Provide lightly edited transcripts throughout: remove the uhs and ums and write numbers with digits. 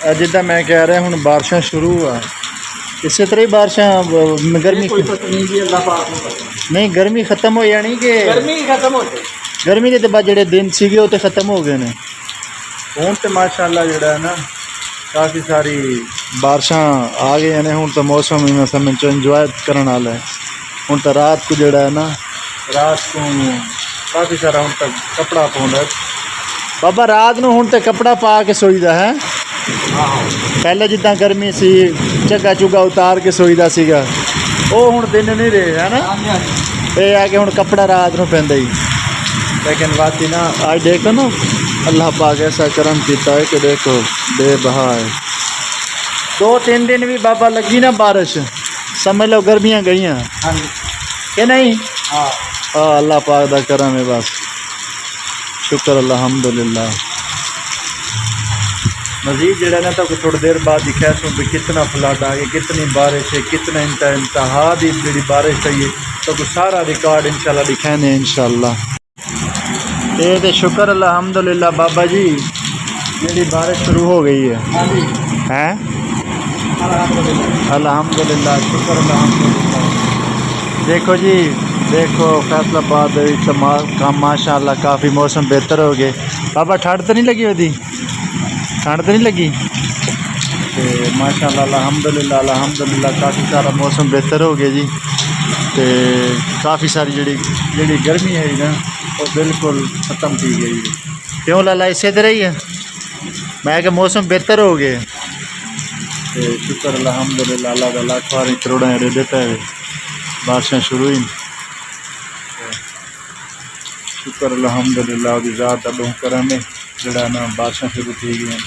जिदा मैं कह रहा हूँ बारिशां शुरू आ इस तरह ही बारिशां गर्मी नहीं गर्मी खत्म हो जानी कि गर्मी के बाद जो दिन से वो तो खत्म हो गए हैं हूँ तो माशाअल्लाह जोड़ा है ना काफ़ी सारी बारिशां आ गई ने हूँ तो मौसम मौसम इंजॉय करने वाला है हूँ तो रात को जोड़ा है ना रात को काफ़ी सारा हूँ तक कपड़ा पाउंदा बाबा रात को हूँ तो कपड़ा पा के सोईदा है पहले जिदा गर्मी सी झग्गा झुग्गा उतार के सोईदा सीगा वो हूँ दिन नहीं रहे है ना ये है कि हूँ कपड़ा रात को पैंदा ही लेकिन बाकी ना आज देखो ना अल्लाह पाक ऐसा करम किया है कि देखो बेबहा है 2-3 दिन भी बाबा लगी ना बारिश समझ लो गर्मियाँ गई कि नहीं हाँ अल्लाह पाक दा करम है बस शुक्र अल्हम्दुलिल्लाह मजीद जरा ना तो थोड़ी देर बाद दिखा सो भी कितना फ्लड आ गया कितनी बारिश है कितना इंतहा दी जी बारिश चाहिए तो सारा रिकॉर्ड इंशाल्लाह दिखाने इंशाल्लाह ये तो शुक्र अल्हम्दुलिल्लाह बाबा जी जी बारिश शुरू हो गई है अल्हम्दुलिल्लाह शुक्र अल्हम्दुलिल्लाह देखो जी देखो फैसलाबाद का माशाअल्लाह काफ़ी मौसम बेहतर हो गए बाबा ठंड तो नहीं लगी वही ठंड तो नहीं लगी तो माशाअल्लाह अल्हम्दुलिल्लाह काफ़ी सारा मौसम बेहतर हो गया जी तो काफ़ी सारी जी गर्मी है ना वो बिल्कुल ख़त्म की गई क्यों लाला इसे तरह ही है मैं कि मौसम बेहतर हो गए तो शुक्र अल्हम्दुलिल्लाह अल्लाह का लाख बार करोड़ा देता है बारिशां शुरू ही शुक्र अल्हम्दुलिल्लाह दी ज़ात अल्लाह करम है जड़ा ना बारिशां शुरू थी गई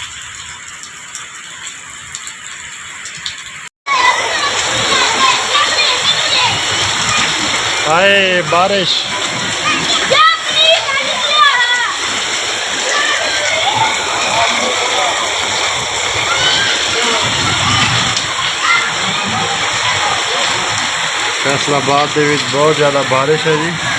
आए बारिश फैसलाबाद बहुत ज़्यादा बारिश है जी